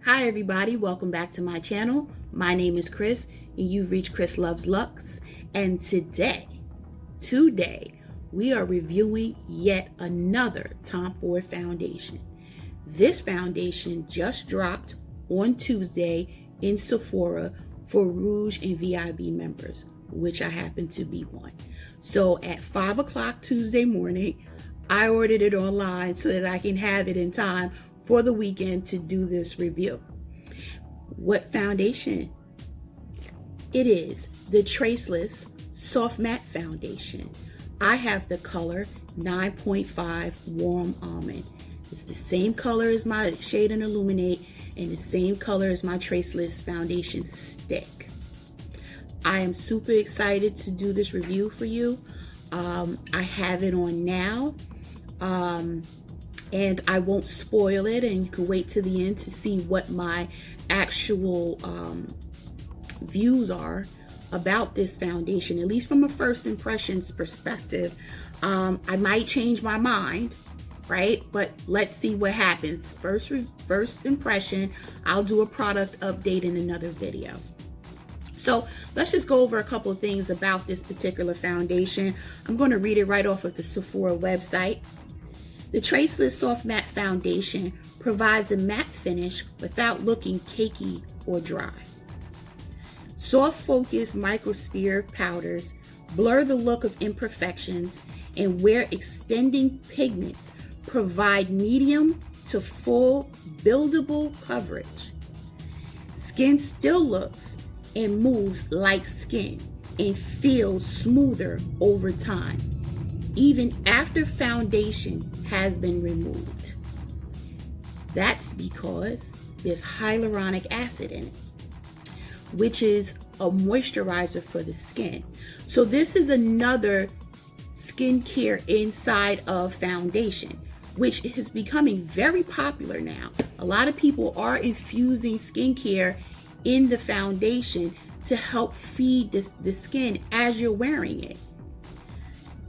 Hi everybody, welcome back to my channel. My name is Chris and you've reached Chris Loves Lux. And today, we are reviewing yet another Tom Ford foundation. This foundation just dropped on Tuesday in Sephora for Rouge and VIB members, which I happen to be one. So at 5 o'clock Tuesday morning, I ordered it online so that I can have it in time for the weekend to do this review. What foundation? It is the Traceless Soft Matte Foundation. I have the color 9.5 Warm Almond. It's the same color as my shade in Illuminate and the same color as my Traceless foundation stick. I am super excited to do this review for you. I have it on now. And I won't spoil it, and you can wait to the end to see what my actual views are about this foundation, at least from a first impressions perspective. I might change my mind, right? But let's see what happens. First impression, I'll do a product update in another video. So let's just go over a couple of things about this particular foundation. I'm going to read it right off of the Sephora website. The Traceless Soft Matte Foundation provides a matte finish without looking cakey or dry. Soft focus microsphere powders blur the look of imperfections, and where extending pigments provide medium to full buildable coverage. Skin still looks and moves like skin and feels smoother over time, even after foundation has been removed. That's because there's hyaluronic acid in it, which is a moisturizer for the skin. So this is another skincare inside of foundation, which is becoming very popular now. A lot of people are infusing skincare in the foundation to help feed the skin as you're wearing it.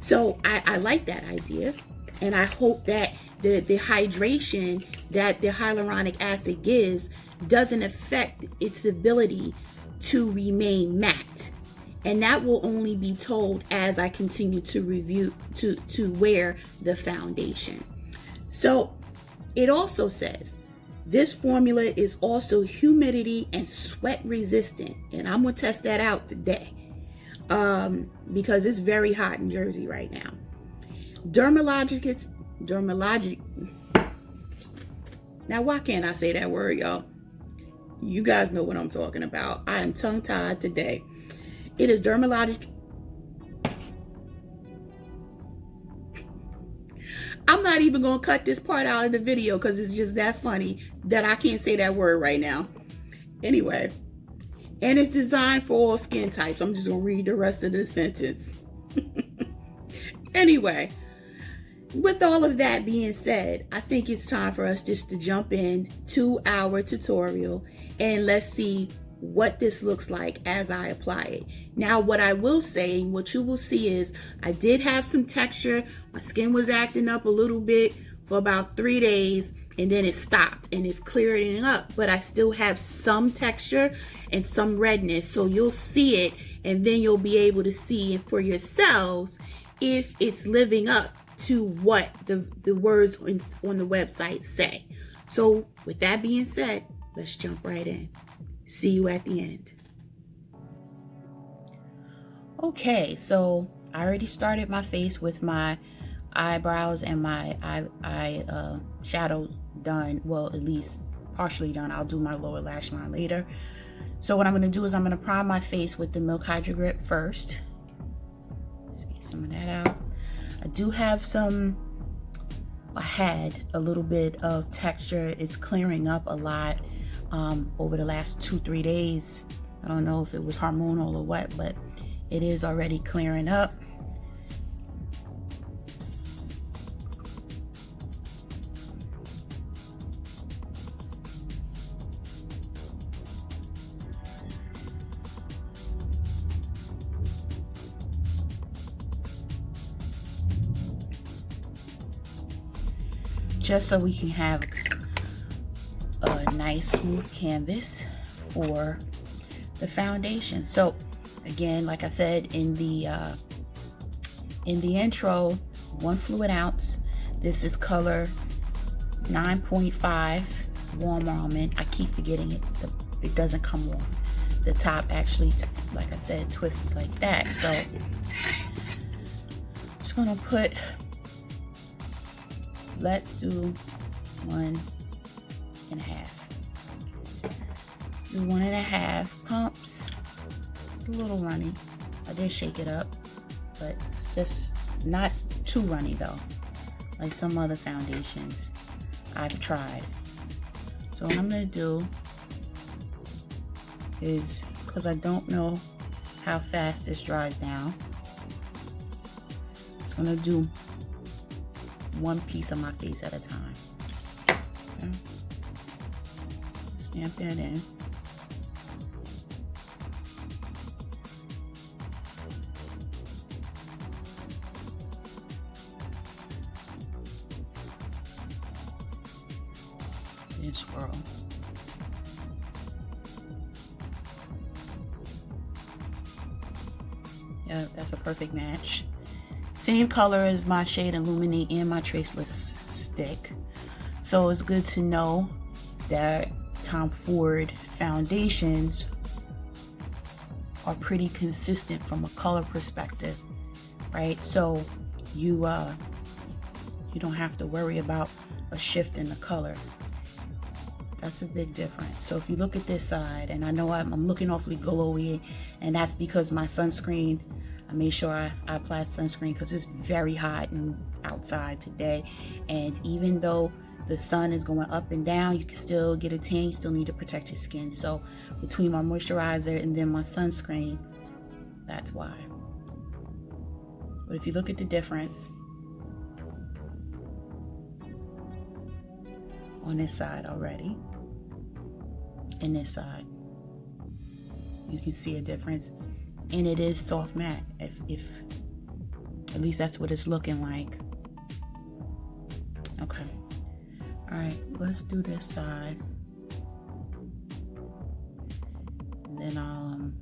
So I like that idea, and I hope that the hydration that the hyaluronic acid gives doesn't affect its ability to remain matte. And that will only be told as I continue to review, to wear the foundation. So it also says, this formula is also humidity and sweat resistant. And I'm gonna test that out today. Because it's very hot in Jersey right now. Dermalogic. Now, why can't I say that word, y'all? You guys know what I'm talking about. I am tongue-tied today. It is dermalogic. I'm not even gonna cut this part out of the video because it's just that funny that I can't say that word right now. Anyway. And it's designed for all skin types. I'm just going to read the rest of the sentence. Anyway, with all of that being said, I think it's time for us just to jump in to our tutorial and let's see what this looks like as I apply it. Now, what I will say and what you will see is I did have some texture. My skin was acting up a little bit for about 3 days. And then it stopped and it's clearing up, but I still have some texture and some redness. So you'll see it and then you'll be able to see for yourselves if it's living up to what the words on the website say. So with that being said, let's jump right in. See you at the end. Okay, so I already started my face with my eyebrows and my eye shadow done, well, at least partially done. I'll do my lower lash line later. So what I'm going to do is I'm going to prime my face with the Milk Hydro Grip first. Let's get some of that out. I do have I had a little bit of texture. It's clearing up a lot over the last 2-3 days. I don't know if it was hormonal or what, but it is already clearing up. Just so we can have a nice smooth canvas for the foundation. So again, like I said in the intro, 1 fluid ounce. This is color 9.5 Warm Almond. I keep forgetting it doesn't come off. The top actually, like I said, twists like that. So I'm just gonna put, let's do 1.5. Let's do 1.5 pumps. It's a little runny. I did shake it up, but it's just not too runny though, like some other foundations I've tried. So what I'm gonna do is, because I don't know how fast this dries down, I'm just gonna do one piece of my face at a time. Okay. Stamp that in. And swirl. Yeah, that's a perfect match. Same color as my shade Illuminate and my Traceless stick. So it's good to know that Tom Ford foundations are pretty consistent from a color perspective, right? So you don't have to worry about a shift in the color. That's a big difference. So if you look at this side, and I know I'm looking awfully glowy, and that's because my sunscreen, I made sure I applied sunscreen because it's very hot and outside today. And even though the sun is going up and down, you can still get a tan. You still need to protect your skin. So between my moisturizer and then my sunscreen, that's why. But if you look at the difference on this side already, and this side, you can see a difference, and it is soft matte. If at least that's what it's looking like. Okay, all right, let's do this side, and then I'll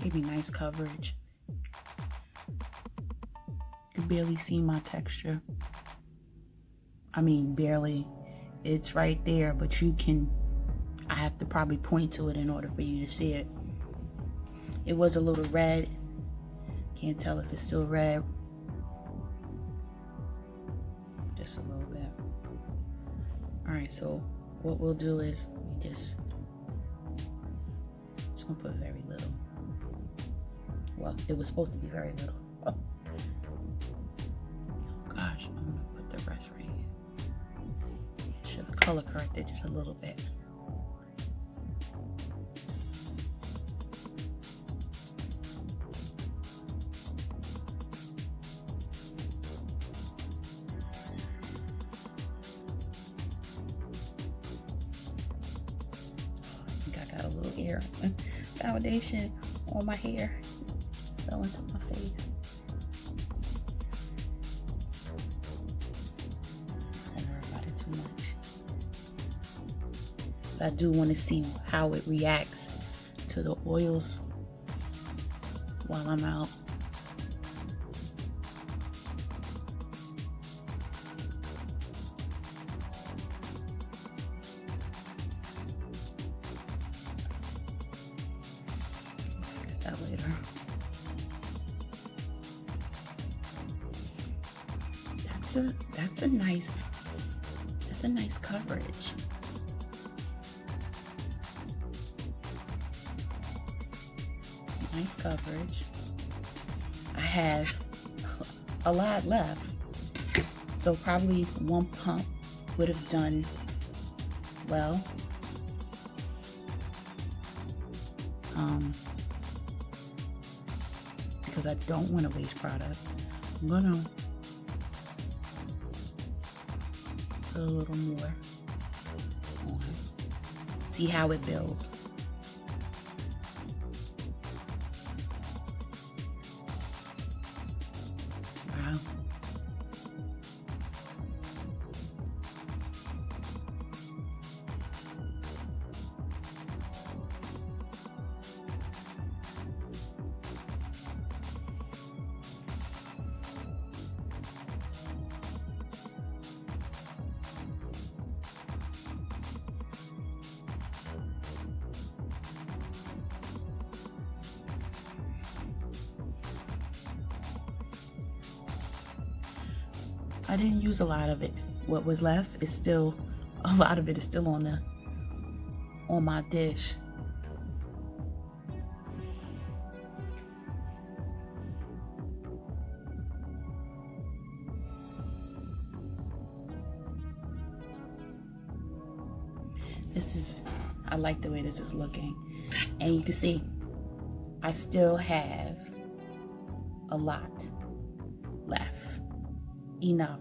give me nice coverage. You can barely see my texture. I mean, barely. It's right there, but you can, I have to probably point to it in order for you to see it. It was a little red. Can't tell if it's still red. Just a little bit. All right, so what we'll do is we just gonna put very little. Well, it was supposed to be very little. Oh gosh, I'm gonna put the rest right here. Should have color corrected just a little bit. I think I got a little hair foundation on my hair. Fell into my face. Don't worry about it too much. But I do want to see how it reacts to the oils while I'm out. That later. That's a nice coverage. Nice coverage. I have a lot left, so probably one pump would have done well. because I don't want to waste product. I'm gonna put a little more on. See how it builds. Wow. I didn't use a lot of it. What was left is still, a lot of it is still on my dish. I like the way this is looking. And you can see, I still have a lot left. Enough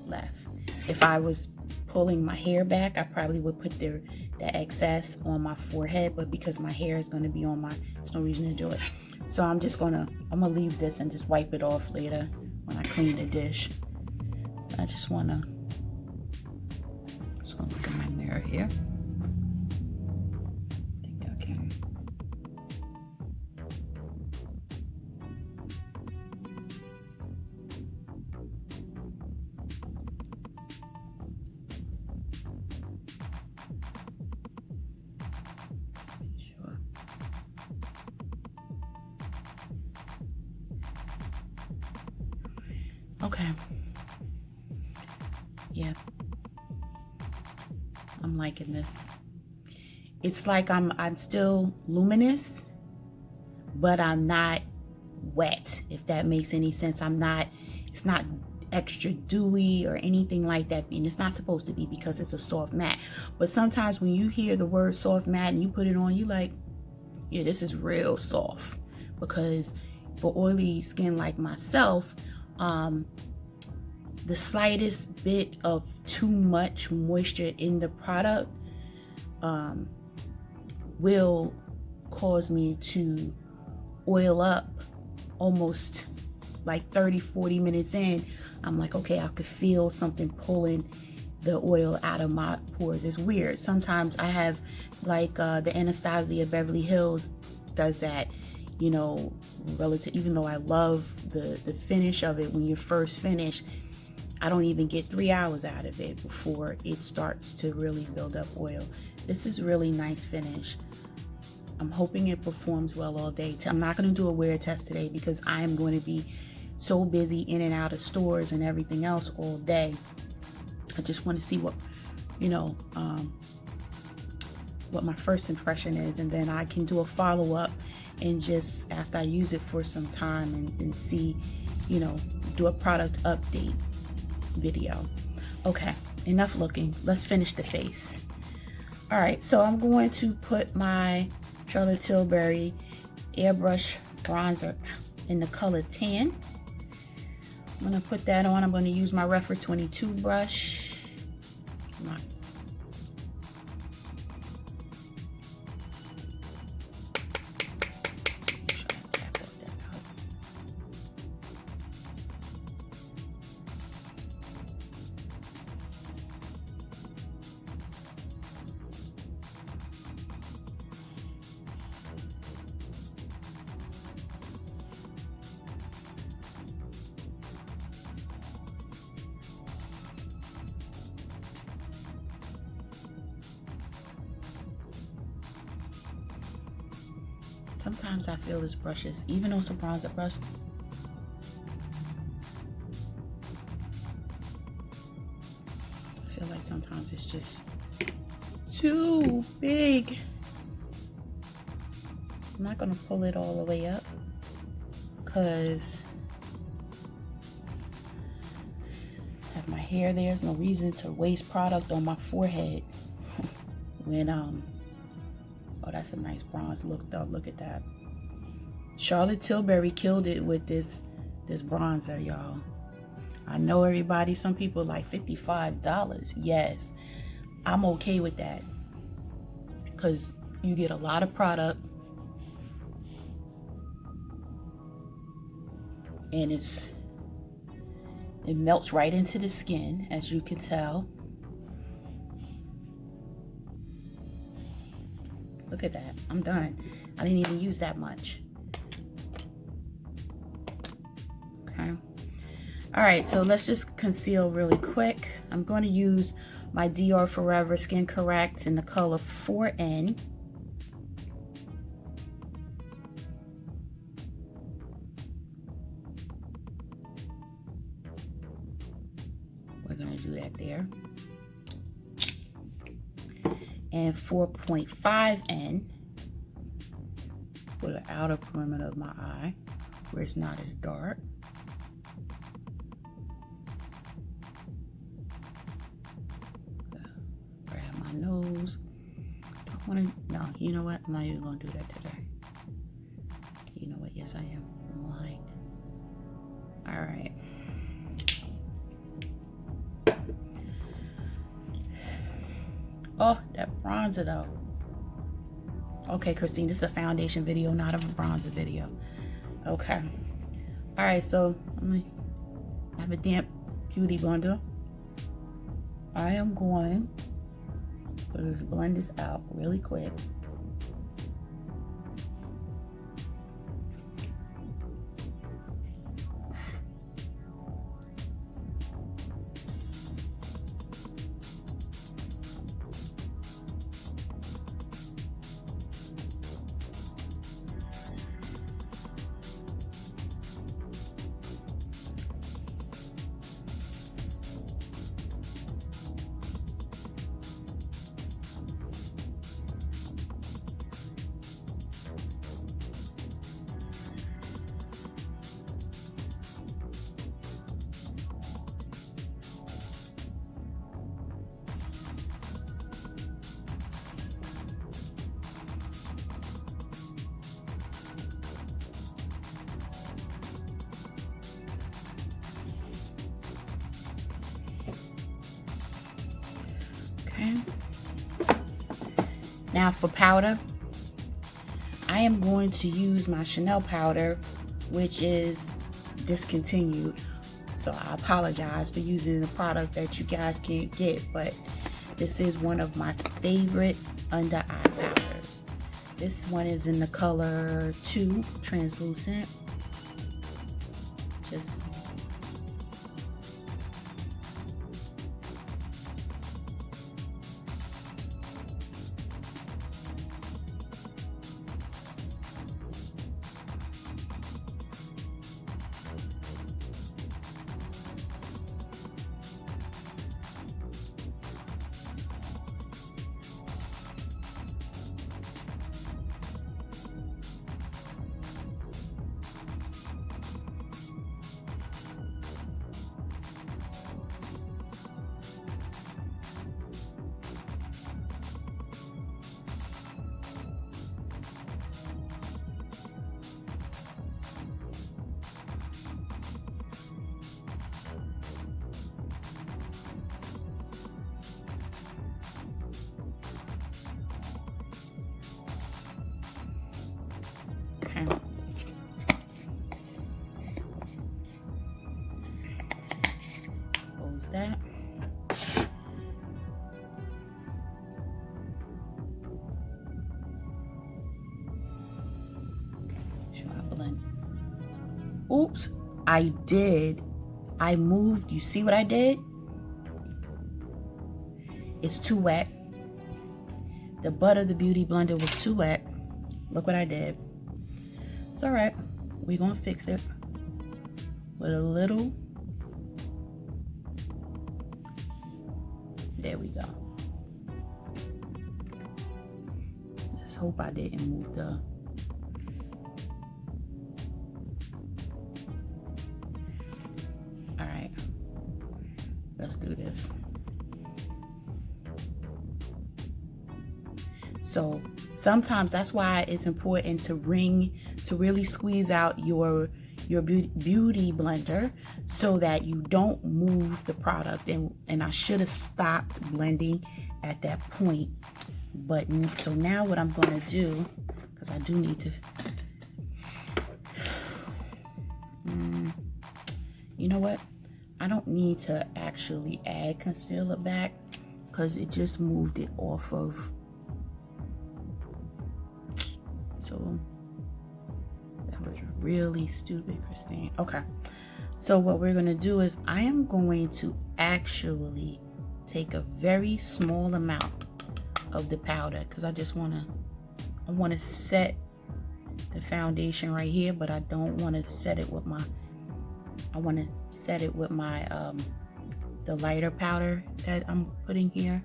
left. If I was pulling my hair back, I probably would put the excess on my forehead, but because my hair is going to be on there's no reason to do it. So I'm gonna leave this and just wipe it off later when I clean the dish. I just wanna look in my mirror here. I think I can. Okay. Yeah. I'm liking this. It's like I'm still luminous, but I'm not wet, if that makes any sense. It's not extra dewy or anything like that. And it's not supposed to be because it's a soft matte. But sometimes when you hear the word soft matte and you put it on, you like, yeah, this is real soft. Because for oily skin like myself, the slightest bit of too much moisture in the product will cause me to oil up almost like 30-40 minutes in. I'm like, okay, I could feel something pulling the oil out of my pores. It's weird. Sometimes I have like the Anastasia Beverly Hills does that, you know, relative, even though I love the finish of it. When you first finish, I don't even get 3 hours out of it before it starts to really build up oil. This is really nice finish. I'm hoping it performs well all day. I'm not going to do a wear test today because I am going to be so busy in and out of stores and everything else all day. I just want to see what, you know, what my first impression is, and then I can do a follow-up and just after I use it for some time and see, you know, do a product update video. Okay, enough looking. Let's finish the face. All right, so I'm going to put my Charlotte Tilbury Airbrush Bronzer in the color Tan. I'm gonna put that on. I'm gonna use my Forever 22 brush. Sometimes I feel this brush is, even though it's a bronzer brush, I feel like sometimes it's just too big. I'm not gonna pull it all the way up because I have my hair there. There's no reason to waste product on my forehead when Oh, that's a nice bronze look though. Look at that. Charlotte Tilbury killed it with this bronzer, y'all. I know everybody, some people like $55. Yes, I'm okay with that because you get a lot of product and it melts right into the skin, as you can tell. Look at that. I'm done. I didn't even use that much. Okay. All right, so let's just conceal really quick. I'm going to use my Dior Forever Skin Correct in the color 4N. We're going to do that there. And 4.5N for the outer perimeter of my eye, where it's not as dark. Grab my nose. Don't want to. No, you know what? I'm not even going to do that today. You know what? Yes, I am. I'm lying. All right. Oh, that bronzer though. Okay, Christine, this is a foundation video, not a bronzer video. Okay. All right, so let me have a damp beauty blender. I am going to just blend this out really quick. Okay. Now for powder, I am going to use my Chanel powder, which is discontinued. So I apologize for using the product that you guys can't get, but this is one of my favorite under eye powders. This one is in the color 2, translucent. Just close that. Should I blend? Oops, I moved. You see what I did? It's too wet. The butt of the beauty blender was too wet. Look what I did. It's all right. We're gonna fix it with a little. There we go. Just hope I didn't move the. All right, let's do this. So sometimes that's why it's important to really squeeze out your beauty blender so that you don't move the product. And I should have stopped blending at that point. But so now what I'm going to do, because I do need to, you know what? I don't need to actually add concealer back because it just moved it off of. So that was really stupid, Christine. Okay. So what we're going to do is I am going to actually take a very small amount of the powder because I want to set the foundation right here, but I don't want to set it with my, I want to set it with my the lighter powder that I'm putting here.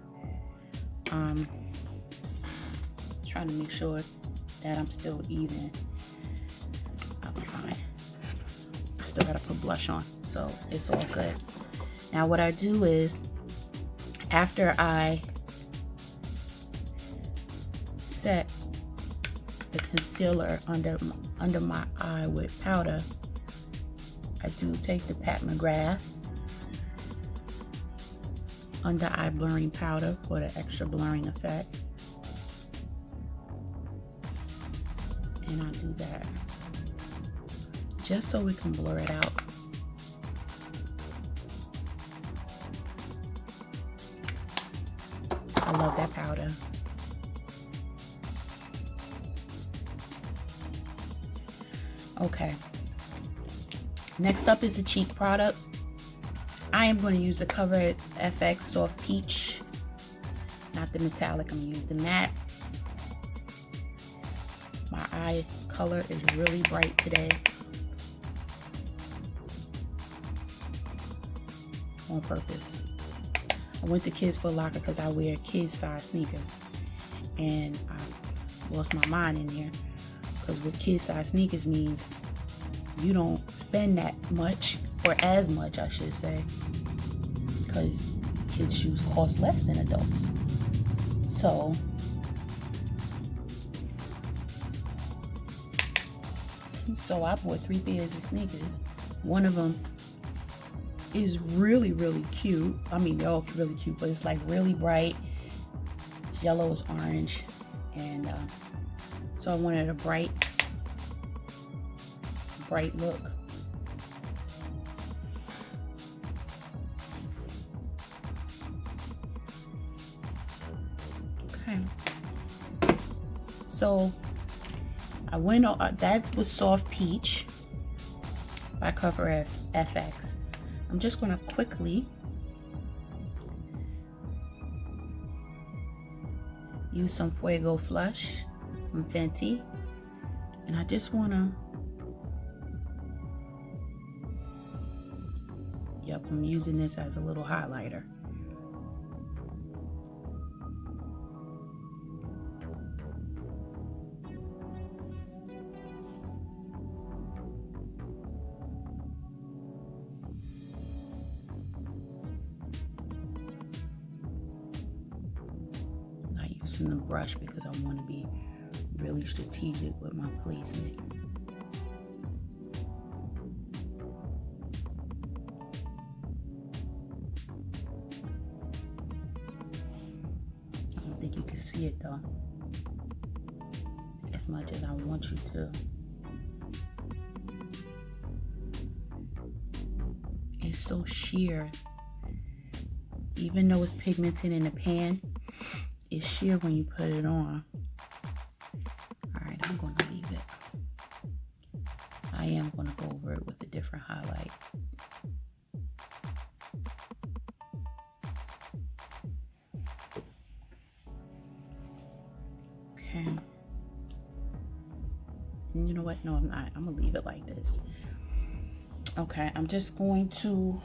Trying to make sure that I'm still even. I'll be fine. I still gotta put blush on, so it's all good. Now what I do is, after I set the concealer under my eye with powder, I do take the Pat McGrath under eye blurring powder for the extra blurring effect. And I do that just so we can blur it out. I love that powder. Okay. Next up is a cheek product. I am going to use the Cover FX Soft Peach, not the metallic. I'm going to use the matte. My eye color is really bright today. On purpose. I went to Kids Foot Locker because I wear kids size sneakers. And I lost my mind in there. Because what kid size sneakers means, you don't spend that much, or as much I should say, because kids' shoes cost less than adults. So I bought 3 pairs of sneakers. One of them is really, really cute. I mean, they're all really cute, but it's like really bright. Yellow is orange. And so I wanted a bright look. Okay. So I went on, that was Soft Peach by Cover FX. I'm just going to quickly use some Fuego Flush from Fenty, and I just want to, yep, I'm using this as a little highlighter. The brush because I want to be really strategic with my placement. I don't think you can see it though as much as I want you to. It's so sheer, even though it's pigmented in the pan. It's sheer when you put it on. Alright, I'm going to leave it. I am going to go over it with a different highlight. Okay. And you know what? No, I'm not. I'm going to leave it like this. Okay, I'm just going to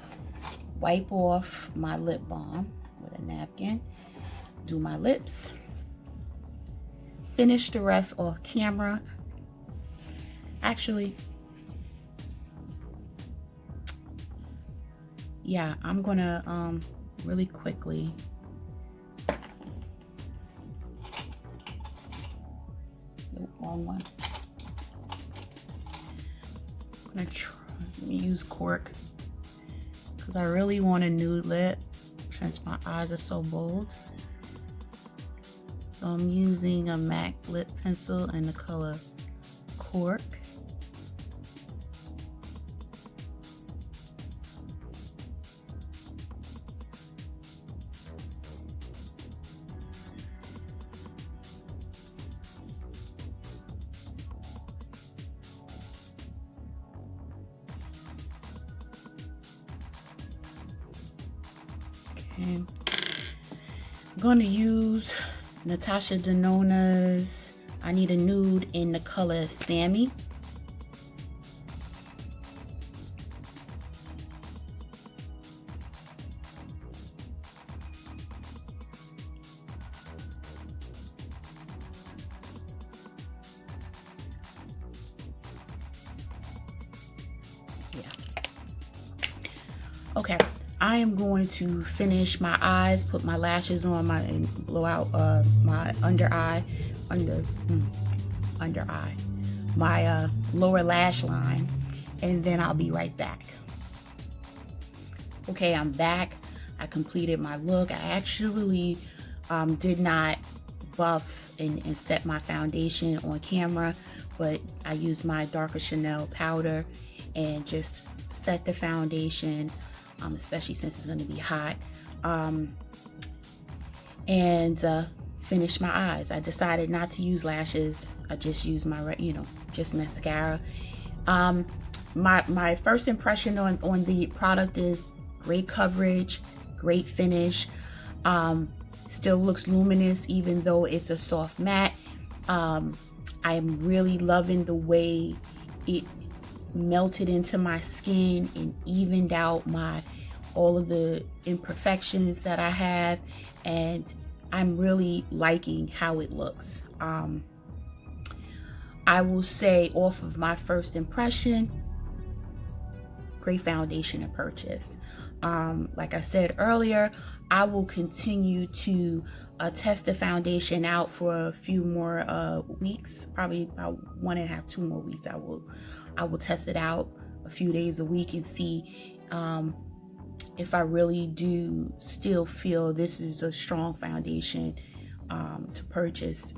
wipe off my lip balm with a napkin. Do my lips, finish the rest off camera. Actually, yeah, I'm gonna really quickly wrong one. I'm gonna try, let me use cork because I really want a nude lip since my eyes are so bold. So I'm using a MAC lip pencil in the color cork. Okay. I'm going to use Natasha Denona's I Need a Nude in the color Sammy. Yeah. Okay. I am going to finish my eyes, put my lashes on and blow out my under eye, my lower lash line, and then I'll be right back. Okay, I'm back. I completed my look. I actually did not buff and set my foundation on camera, but I used my darker Chanel powder and just set the foundation. Especially since it's going to be hot, and finish my eyes. I decided not to use lashes. I just used my, just mascara. My first impression on the product is great coverage, great finish. Still looks luminous even though it's a soft matte. I'm really loving the way it melted into my skin and evened out all of the imperfections that I have, and I'm really liking how it looks. I will say, off of my first impression, great foundation to purchase. Like I said earlier, I will continue to test the foundation out for a few more weeks, probably about 1.5, 2 more weeks. I will test it out a few days a week and see if I really do still feel this is a strong foundation to purchase.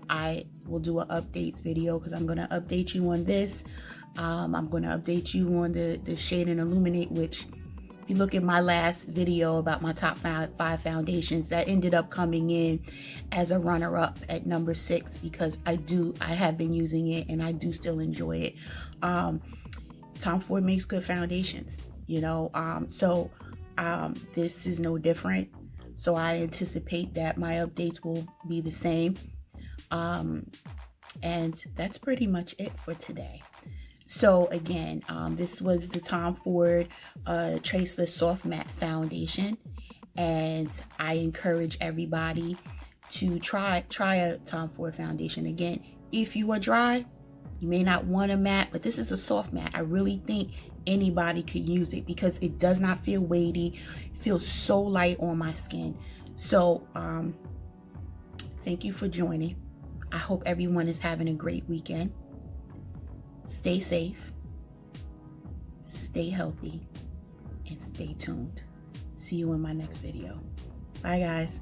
I will do an updates video because I'm going to update you on this. I'm going to update you on the shade in Illuminate, which if you look at my last video about my top 5 foundations, that ended up coming in as a runner-up at number 6 because I have been using it and I do still enjoy it. Tom Ford makes good foundations, so this is no different. So I anticipate that my updates will be the same. And that's pretty much it for today. So again, this was the Tom Ford Traceless Soft Matte Foundation, and I encourage everybody to try a Tom Ford foundation. Again, if you are dry, you may not want a matte, but this is a soft matte. I really think anybody could use it because it does not feel weighty. It feels so light on my skin. So thank you for joining. I hope everyone is having a great weekend. Stay safe, stay healthy, and stay tuned. See you in my next video. Bye, guys.